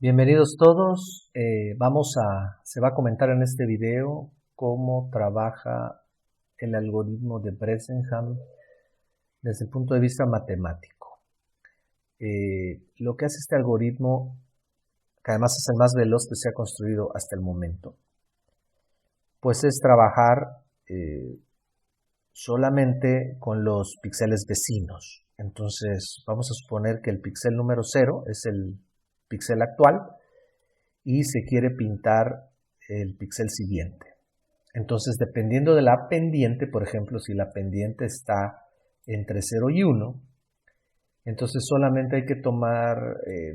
Bienvenidos todos. Se va a comentar en este video cómo trabaja el algoritmo de Bresenham desde el punto de vista matemático. Lo que hace este algoritmo, que además es el más veloz que se ha construido hasta el momento, pues es trabajar solamente con los píxeles vecinos. Entonces vamos a suponer que el píxel número 0 es el píxel actual y se quiere pintar el píxel siguiente. Entonces, dependiendo de la pendiente, por ejemplo, si la pendiente está entre 0 y 1, entonces solamente hay que tomar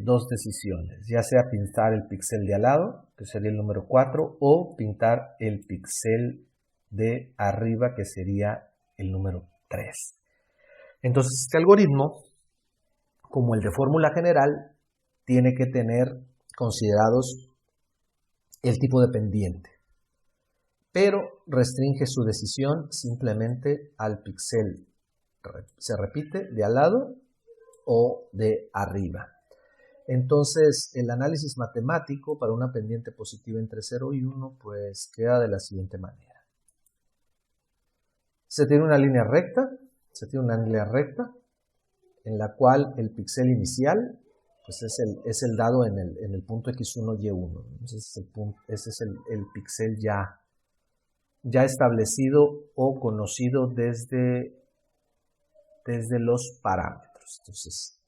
dos decisiones, ya sea pintar el píxel de al lado, que sería el número 4, o pintar el píxel de arriba, que sería el número 3. Entonces, este algoritmo, como el de fórmula general, tiene que tener considerados el tipo de pendiente, pero restringe su decisión simplemente al píxel, se repite, de al lado o de arriba. Entonces, el análisis matemático para una pendiente positiva entre 0 y 1, pues queda de la siguiente manera. Se tiene una línea recta, en la cual el píxel inicial pues es el dado en el punto x1, y1. Entonces ese es el píxel ya establecido o conocido desde los parámetros. Entonces,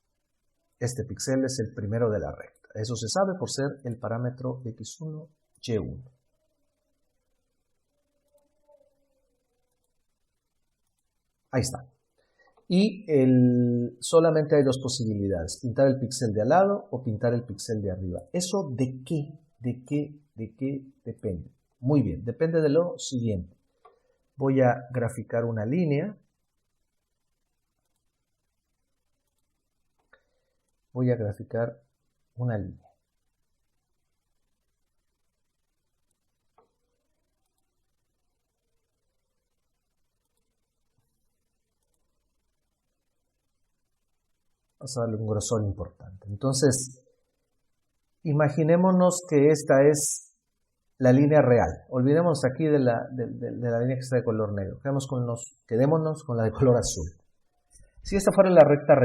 este píxel es el primero de la recta. Eso se sabe por ser el parámetro x1, y1. Ahí está. Y solamente hay dos posibilidades, pintar el píxel de al lado o pintar el píxel de arriba. ¿Eso de qué? ¿De qué depende? Muy bien, depende de lo siguiente. Voy a graficar una línea. Vamos a darle un grosor importante. Entonces, imaginémonos que esta es la línea real. Olvidémonos aquí de la línea que está de color negro. Quedémonos con la de color azul. Si esta fuera la recta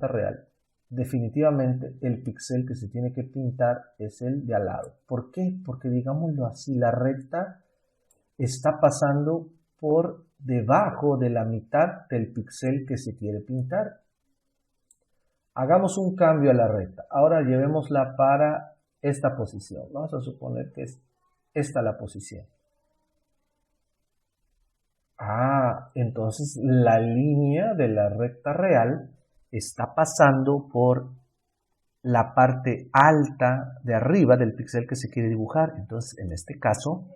real, definitivamente el píxel que se tiene que pintar es el de al lado. ¿Por qué? Porque, digámoslo así, la recta está pasando por debajo de la mitad del píxel que se quiere pintar. Hagamos un cambio a la recta. Ahora llevémosla para esta posición. Vamos a suponer que es esta la posición. Entonces la línea de la recta real está pasando por la parte alta de arriba del píxel que se quiere dibujar. Entonces, en este caso,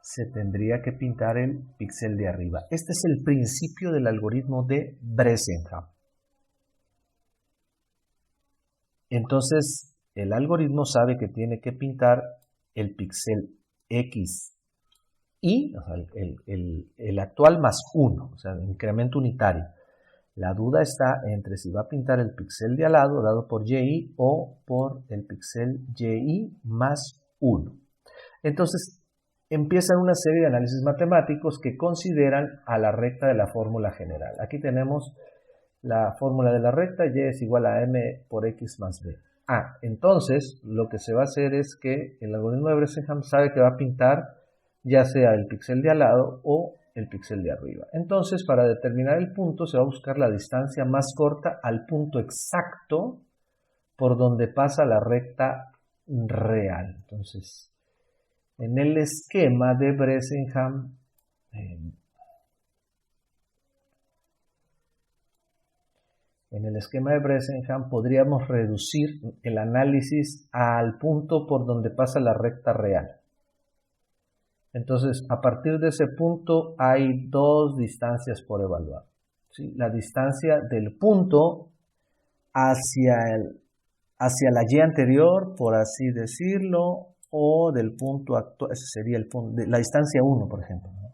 se tendría que pintar el píxel de arriba. Este es el principio del algoritmo de Bresenham. Entonces, el algoritmo sabe que tiene que pintar el píxel X y, o sea, el actual más 1, o sea, el incremento unitario. La duda está entre si va a pintar el píxel de al lado, dado por y, o por el píxel y más 1. Entonces, empiezan una serie de análisis matemáticos que consideran a la recta de la fórmula general. Aquí tenemos la fórmula de la recta, y es igual a m por x más b. Entonces, lo que se va a hacer es que el algoritmo de Bresenham sabe que va a pintar ya sea el píxel de al lado o el píxel de arriba. Entonces, para determinar el punto, se va a buscar la distancia más corta al punto exacto por donde pasa la recta real. Entonces, en el esquema de Bresenham, podríamos reducir el análisis al punto por donde pasa la recta real. Entonces, a partir de ese punto hay dos distancias por evaluar. ¿Sí? La distancia del punto hacia la y anterior, por así decirlo, o del punto actual, ese sería la distancia 1, por ejemplo, ¿no?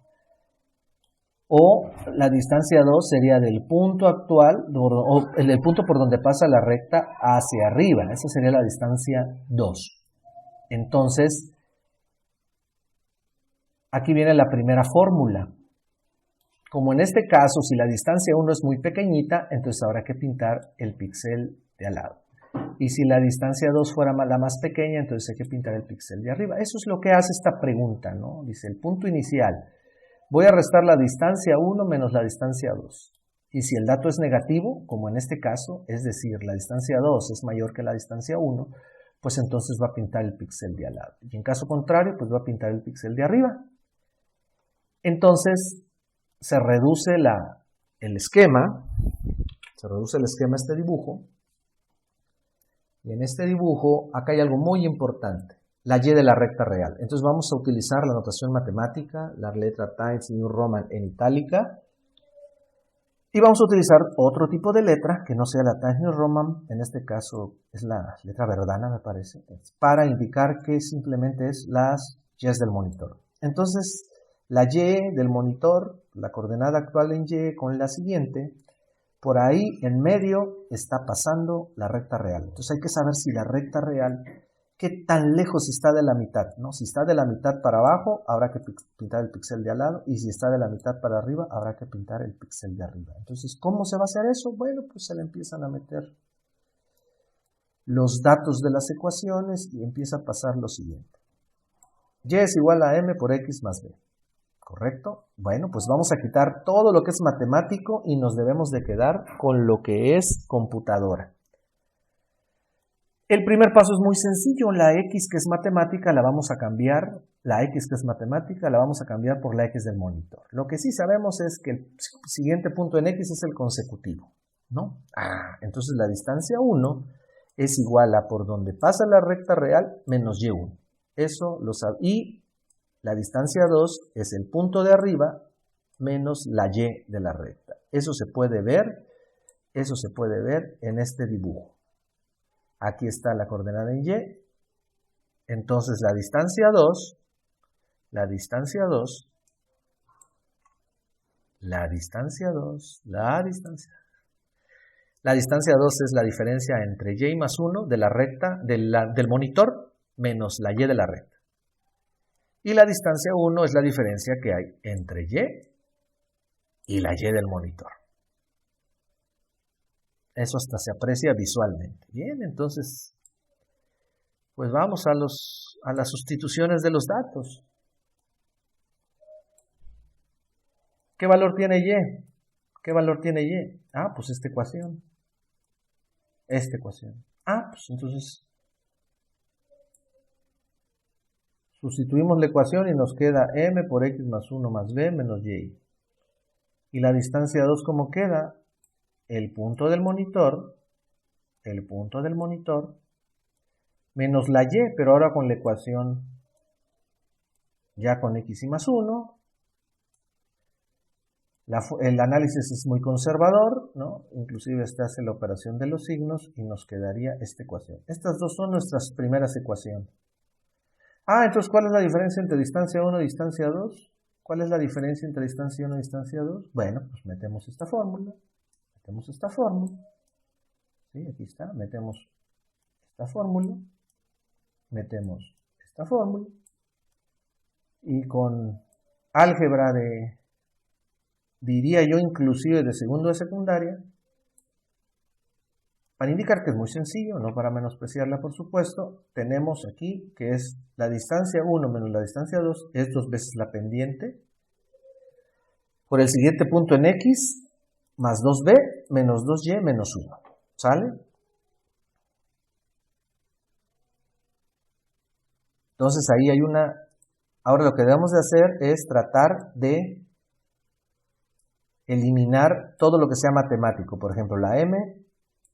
O la distancia 2 sería del punto actual, o el punto por donde pasa la recta hacia arriba. Esa sería la distancia 2. Entonces, aquí viene la primera fórmula. Como en este caso, si la distancia 1 es muy pequeñita, entonces habrá que pintar el píxel de al lado. Y si la distancia 2 fuera la más pequeña, entonces hay que pintar el píxel de arriba. Eso es lo que hace esta pregunta, ¿no? Dice, el punto inicial. Voy a restar la distancia 1 menos la distancia 2. Y si el dato es negativo, como en este caso, es decir, la distancia 2 es mayor que la distancia 1, pues entonces va a pintar el píxel de al lado. Y en caso contrario, pues va a pintar el píxel de arriba. Entonces, se reduce el esquema, este dibujo. Y en este dibujo, acá hay algo muy importante. La y de la recta real. Entonces vamos a utilizar la notación matemática, la letra Times New Roman en itálica. Y vamos a utilizar otro tipo de letra, que no sea la Times New Roman, en este caso es la letra verdana, me parece, para indicar que simplemente es las Y's del monitor. Entonces, la Y del monitor, la coordenada actual en Y con la siguiente, por ahí en medio está pasando la recta real. Entonces hay que saber si la recta real, qué tan lejos está de la mitad, ¿no? Si está de la mitad para abajo, habrá que pintar el píxel de al lado, y si está de la mitad para arriba, habrá que pintar el píxel de arriba. Entonces, ¿cómo se va a hacer eso? Bueno, pues se le empiezan a meter los datos de las ecuaciones y empieza a pasar lo siguiente. Y es igual a m por x más b. ¿Correcto? Bueno, pues vamos a quitar todo lo que es matemático y nos debemos de quedar con lo que es computadora. El primer paso es muy sencillo. La x que es matemática la vamos a cambiar, por la x del monitor. Lo que sí sabemos es que el siguiente punto en x es el consecutivo, ¿no? Entonces la distancia 1 es igual a por donde pasa la recta real menos y1. Eso lo sabemos. Y la distancia 2 es el punto de arriba menos la y de la recta. Eso se puede ver en este dibujo. Aquí está la coordenada en y. Entonces la distancia 2 es la diferencia entre y más 1 de la recta del monitor menos la y de la recta. Y la distancia 1 es la diferencia que hay entre y la y del monitor. Eso hasta se aprecia visualmente. Bien, entonces, pues vamos a las sustituciones de los datos. ¿Qué valor tiene y? Pues esta ecuación. Pues entonces sustituimos la ecuación y nos queda m por x más 1 más b menos y. ¿Y la distancia 2 cómo queda? El punto del monitor menos la y, pero ahora con la ecuación ya con x y más 1. El análisis es muy conservador, ¿no? Inclusive se hace la operación de los signos y nos quedaría esta ecuación. Estas dos son nuestras primeras ecuaciones. Entonces, ¿cuál es la diferencia entre distancia 1 y distancia 2? ¿Cuál es la diferencia entre distancia 1 y distancia 2? Bueno, pues metemos esta fórmula. ¿Sí? Aquí está, metemos esta fórmula. Y con álgebra diría yo inclusive de segundo de secundaria, para indicar que es muy sencillo, no para menospreciarla por supuesto, tenemos aquí que es la distancia 1 menos la distancia 2, es 2 veces la pendiente, por el siguiente punto en x, más 2b menos 2y menos 1. ¿Sale? Entonces ahí hay una... Ahora lo que debemos de hacer es tratar de eliminar todo lo que sea matemático, por ejemplo la m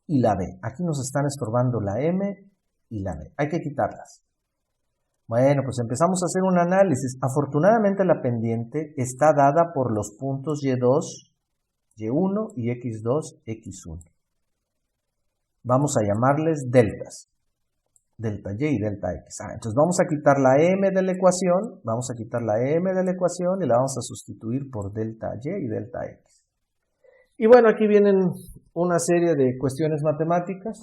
y la b. Aquí nos están estorbando la m y la b. Hay que quitarlas. Bueno, pues empezamos a hacer un análisis. Afortunadamente la pendiente está dada por los puntos y2, y1 y x2, x1. Vamos a llamarles deltas. delta y y delta x. Entonces vamos a quitar la m de la ecuación, y la vamos a sustituir por delta y delta x. Y bueno, aquí vienen una serie de cuestiones matemáticas.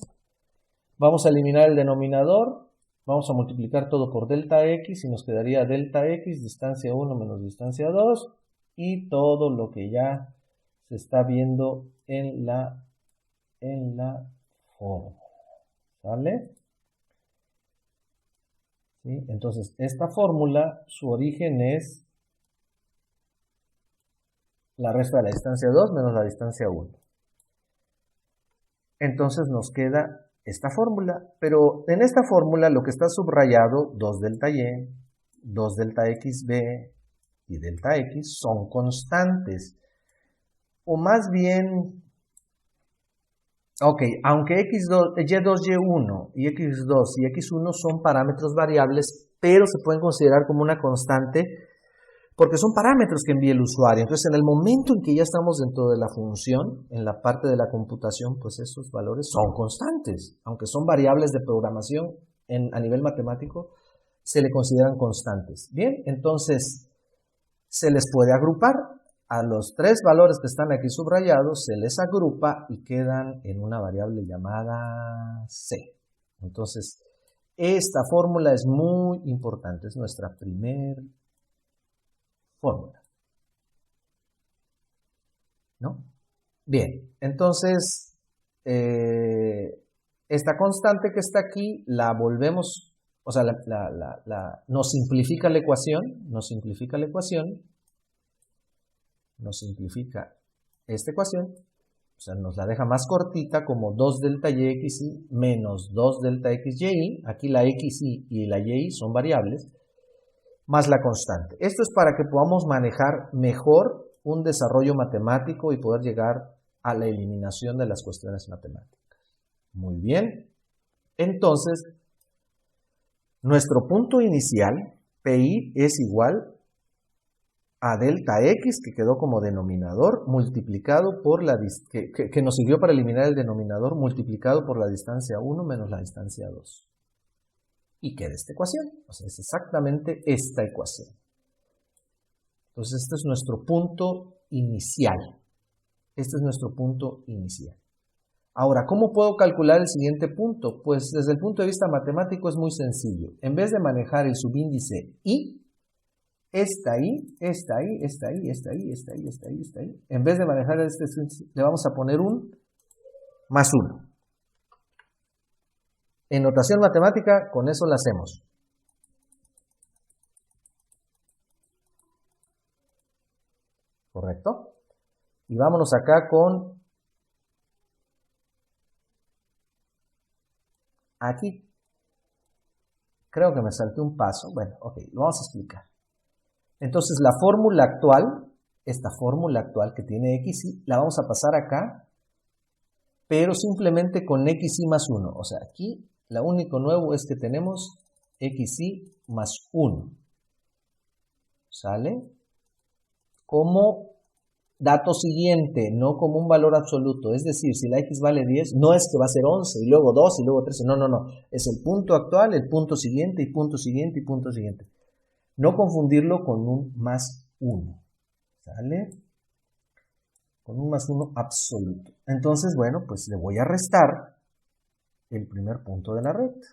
Vamos a eliminar el denominador, vamos a multiplicar todo por delta x y nos quedaría delta x, distancia 1 menos distancia 2, y todo lo que ya se está viendo en la fórmula. ¿Vale? ¿Sí? Entonces, esta fórmula, su origen es la resta de la distancia 2 menos la distancia 1. Entonces nos queda esta fórmula, pero en esta fórmula lo que está subrayado, 2 delta y, 2 delta xb y delta x son constantes. O más bien, ok, aunque y2, y1 y x2 y x1 son parámetros variables, pero se pueden considerar como una constante porque son parámetros que envía el usuario. Entonces, en el momento en que ya estamos dentro de la función, en la parte de la computación, pues esos valores son constantes. Aunque son variables de programación a nivel matemático, se le consideran constantes. Bien, entonces, se les puede agrupar. A los tres valores que están aquí subrayados, se les agrupa y quedan en una variable llamada c. Entonces, esta fórmula es muy importante. Es nuestra primera fórmula. ¿No? Bien, entonces esta constante que está aquí la volvemos, o sea, nos simplifica la ecuación, nos simplifica esta ecuación, o sea, nos la deja más cortita como 2 delta y menos 2 delta xy, aquí la xy y la y son variables, más la constante. Esto es para que podamos manejar mejor un desarrollo matemático y poder llegar a la eliminación de las cuestiones matemáticas. Muy bien. Entonces, nuestro punto inicial, Pi, es igual a delta x, que quedó como denominador, multiplicado por la que nos sirvió para eliminar el denominador, multiplicado por la distancia 1 menos la distancia 2. Y queda esta ecuación. O sea, es exactamente esta ecuación. Entonces, este es nuestro punto inicial. Este es nuestro punto inicial. Ahora, ¿cómo puedo calcular el siguiente punto? Pues desde el punto de vista matemático es muy sencillo. En vez de manejar el subíndice i, esta i, en vez de manejar este, le vamos a poner un más 1. En notación matemática, con eso la hacemos. ¿Correcto? Y vámonos acá con... Aquí. Creo que me salté un paso. Bueno, ok, lo vamos a explicar. Entonces, la fórmula actual, esta fórmula actual que tiene xy, la vamos a pasar acá, pero simplemente con xy más 1. O sea, aquí lo único nuevo es que tenemos xy más 1. ¿Sale? Como dato siguiente, no como un valor absoluto. Es decir, si la x vale 10, no es que va a ser 11, y luego 2, y luego 13. No, no, no. Es el punto actual, el punto siguiente, y punto siguiente, y punto siguiente. No confundirlo con un más 1. ¿Sale? Con un más 1 absoluto. Entonces, bueno, pues le voy a restar el primer punto de la recta.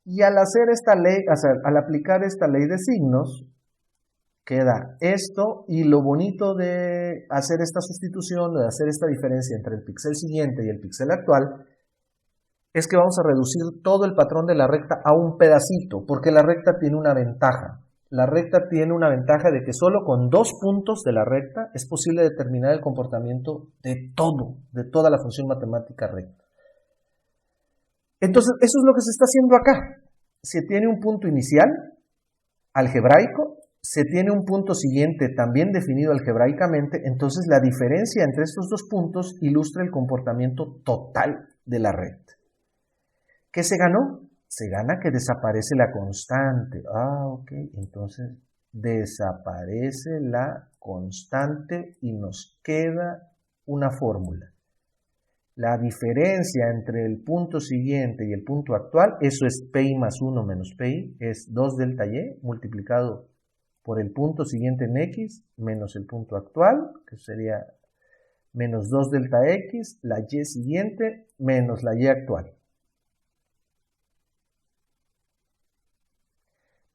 Y al hacer esta ley, o sea, al aplicar esta ley de signos, queda esto, y lo bonito de hacer esta sustitución, de hacer esta diferencia entre el píxel siguiente y el píxel actual, es que vamos a reducir todo el patrón de la recta a un pedacito, porque la recta tiene una ventaja. La recta tiene una ventaja de que solo con 2 puntos de la recta es posible determinar el comportamiento de toda la función matemática recta. Entonces, eso es lo que se está haciendo acá. Se tiene un punto inicial, algebraico, se tiene un punto siguiente también definido algebraicamente, entonces la diferencia entre estos dos puntos ilustra el comportamiento total de la recta. ¿Qué se ganó? Se gana que desaparece la constante. Ok, entonces desaparece la constante y nos queda una fórmula. La diferencia entre el punto siguiente y el punto actual, eso es pi más 1 menos pi, es 2 delta y multiplicado por el punto siguiente en x menos el punto actual, que sería menos 2 delta x, la y siguiente menos la y actual.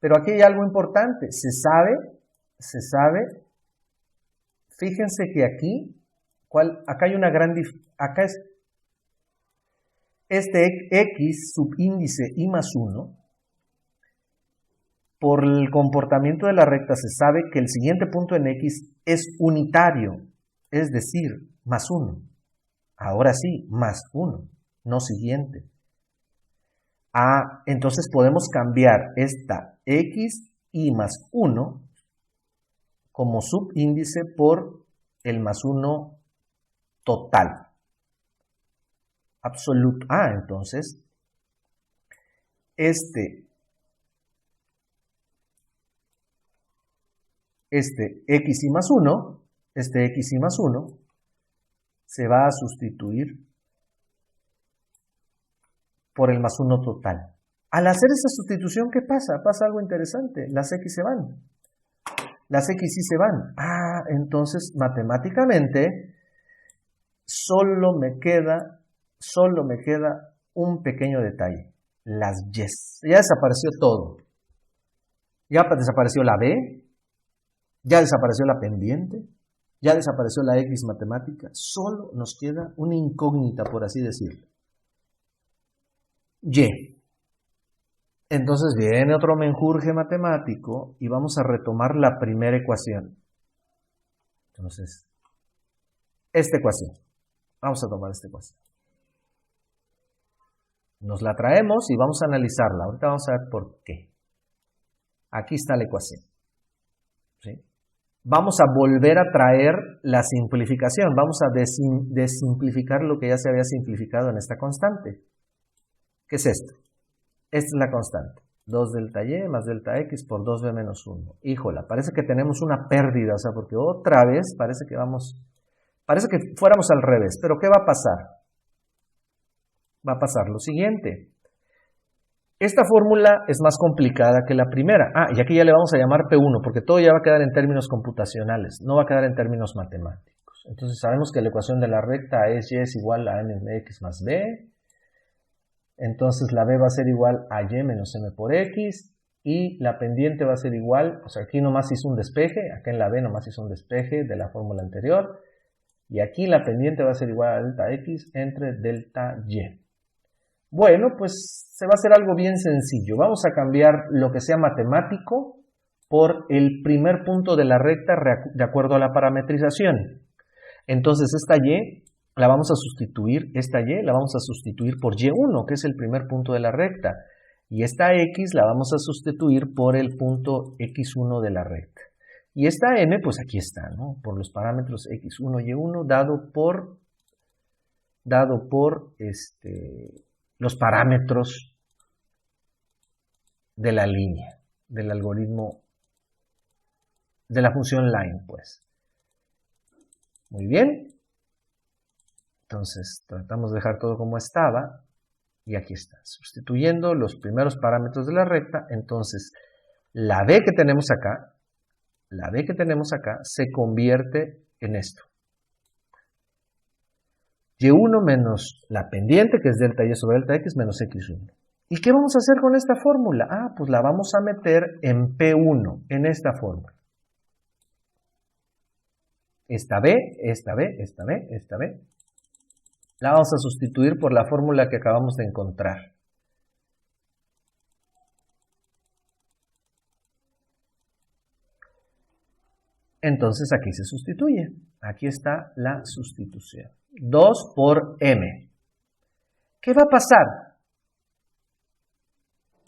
Pero aquí hay algo importante, se sabe, fíjense que aquí, acá hay una gran diferencia, acá es este x subíndice i más 1, por el comportamiento de la recta se sabe que el siguiente punto en x es unitario, es decir, más 1. Ahora sí, más 1, no siguiente. Entonces podemos cambiar esta x i más 1 como subíndice por el más 1 total. Absoluto. Entonces, este x i más 1, se va a sustituir por el más 1 total. Al hacer esa sustitución, ¿qué pasa? Pasa algo interesante. Las x se van. Las x sí se van. Entonces, matemáticamente, solo me queda un pequeño detalle. Las yes. Ya desapareció todo. Ya desapareció la b, ya desapareció la pendiente, ya desapareció la x matemática. Solo nos queda una incógnita, por así decirlo. Y. Entonces viene otro menjurje matemático y vamos a retomar la primera ecuación. Entonces, esta ecuación. Vamos a tomar esta ecuación. Nos la traemos y vamos a analizarla. Ahorita vamos a ver por qué. Aquí está la ecuación. ¿Sí? Vamos a volver a traer la simplificación. Vamos a desimplificar lo que ya se había simplificado en esta constante. ¿Qué es esto? Esta es la constante. 2 delta y más delta x por 2b menos 1. Híjola, parece que tenemos una pérdida, o sea, porque otra vez parece que fuéramos al revés. Pero ¿qué va a pasar? Va a pasar lo siguiente. Esta fórmula es más complicada que la primera. Y aquí ya le vamos a llamar P1, porque todo ya va a quedar en términos computacionales, no va a quedar en términos matemáticos. Entonces sabemos que la ecuación de la recta es y es igual a m de x más b. Entonces la b va a ser igual a y menos m por x. Y la pendiente va a ser igual, o sea, aquí nomás hizo un despeje, acá en la b nomás hizo un despeje de la fórmula anterior. Y aquí la pendiente va a ser igual a delta x entre delta y. Bueno, pues se va a hacer algo bien sencillo. Vamos a cambiar lo que sea matemático por el primer punto de la recta de acuerdo a la parametrización. Entonces esta y la vamos a sustituir por y1, que es el primer punto de la recta. Y esta x la vamos a sustituir por el punto x1 de la recta. Y esta m, pues aquí está, ¿no? Por los parámetros x1 y y1 dado por los parámetros de la línea, del algoritmo, de la función line, pues. Muy bien. Entonces, tratamos de dejar todo como estaba. Y aquí está. Sustituyendo los primeros parámetros de la recta, entonces, la b que tenemos acá, se convierte en esto. y1 menos la pendiente, que es delta y sobre delta x, menos x1. ¿Y qué vamos a hacer con esta fórmula? Pues la vamos a meter en P1, en esta fórmula. Esta b, la vamos a sustituir por la fórmula que acabamos de encontrar. Entonces aquí se sustituye. Aquí está la sustitución. 2 por m. ¿Qué va a pasar?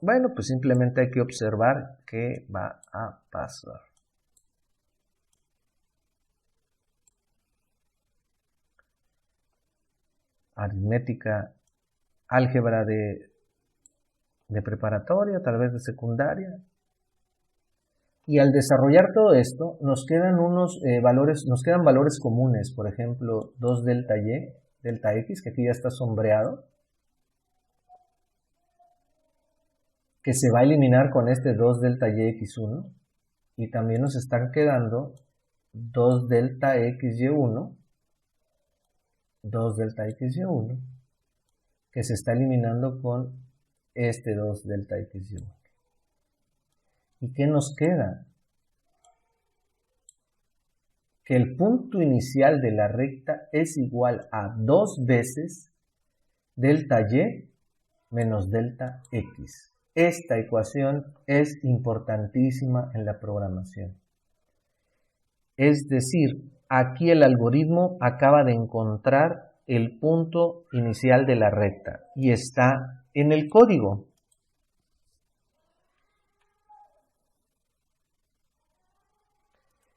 Bueno, pues simplemente hay que observar qué va a pasar. Aritmética, álgebra de preparatoria, tal vez de secundaria. Y al desarrollar todo esto, nos quedan valores comunes, por ejemplo, 2 delta y delta X, que aquí ya está sombreado, que se va a eliminar con este 2 delta YX1, y también nos están quedando 2 delta XY1, 2 delta XY1, que se está eliminando con este 2 delta XY1. ¿Y qué nos queda? Que el punto inicial de la recta es igual a 2 veces delta Y menos delta X. Esta ecuación es importantísima en la programación. Es decir, aquí el algoritmo acaba de encontrar el punto inicial de la recta y está en el código.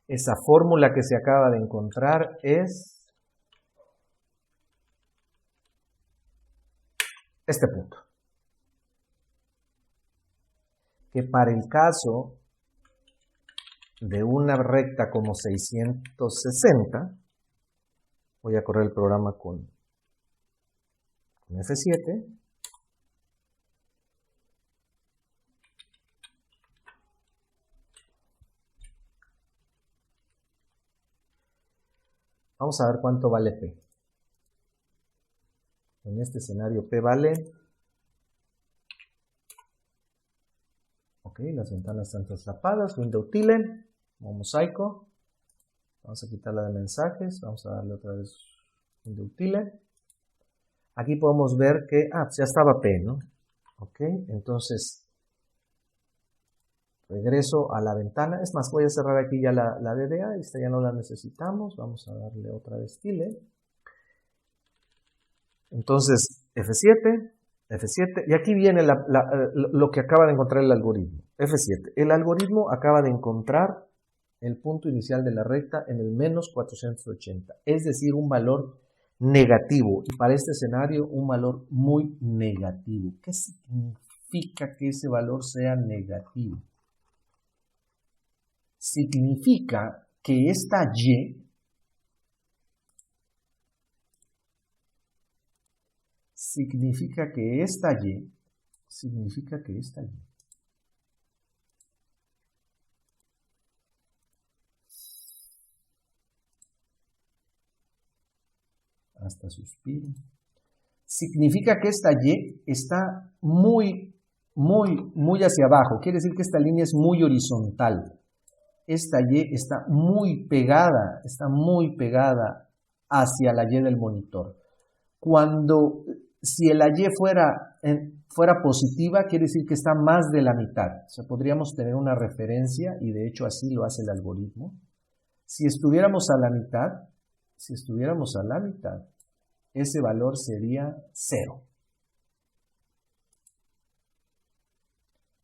Esa fórmula que se acaba de encontrar es este punto. Que para el caso de una recta como 660, voy a correr el programa con F7, vamos a ver cuánto vale P. En este escenario P vale, ok, las ventanas están tapadas, window tilde, mosaico, vamos a quitar la de mensajes, vamos a darle otra vez window tilde. Aquí podemos ver que, ya estaba P, ¿no? Ok, entonces regreso a la ventana. Es más, voy a cerrar aquí ya la DDA, esta ya no la necesitamos. Vamos a darle otra vez tilde. Entonces, F7, F7, y aquí viene lo que acaba de encontrar el algoritmo. F7, el algoritmo acaba de encontrar el punto inicial de la recta en el menos 480, es decir, un valor negativo, y para este escenario un valor muy negativo. ¿Qué significa que ese valor sea negativo? Significa que esta Y hasta suspiro. Significa que esta Y está muy hacia abajo. Quiere decir que esta línea es muy horizontal. Esta Y está muy pegada hacia la Y del monitor. Si la Y fuera positiva, quiere decir que está más de la mitad. O sea, podríamos tener una referencia, y de hecho así lo hace el algoritmo. Si estuviéramos a la mitad, ese valor sería 0.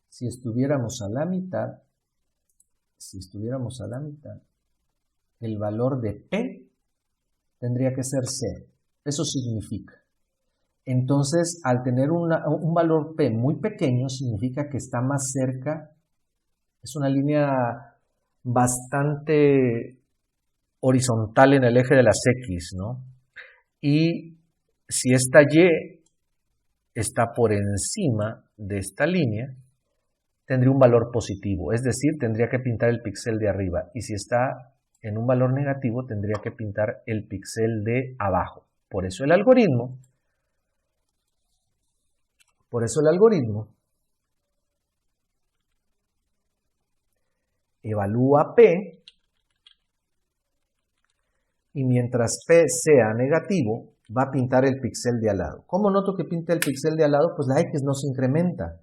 Si estuviéramos a la mitad, el valor de P tendría que ser 0. Eso significa. Entonces, al tener un valor P muy pequeño, significa que está más cerca. Es una línea bastante horizontal en el eje de las X, ¿no? Y si esta Y está por encima de esta línea, tendría un valor positivo, es decir, tendría que pintar el píxel de arriba. Y si está en un valor negativo, tendría que pintar el píxel de abajo. Por eso el algoritmo evalúa P, y mientras P sea negativo, va a pintar el píxel de al lado. ¿Cómo noto que pinta el píxel de al lado? Pues la X no se incrementa.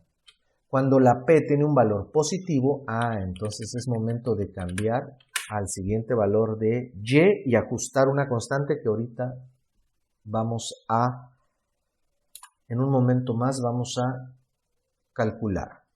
Cuando la P tiene un valor positivo, entonces es momento de cambiar al siguiente valor de Y y ajustar una constante que ahorita en un momento más vamos a calcular.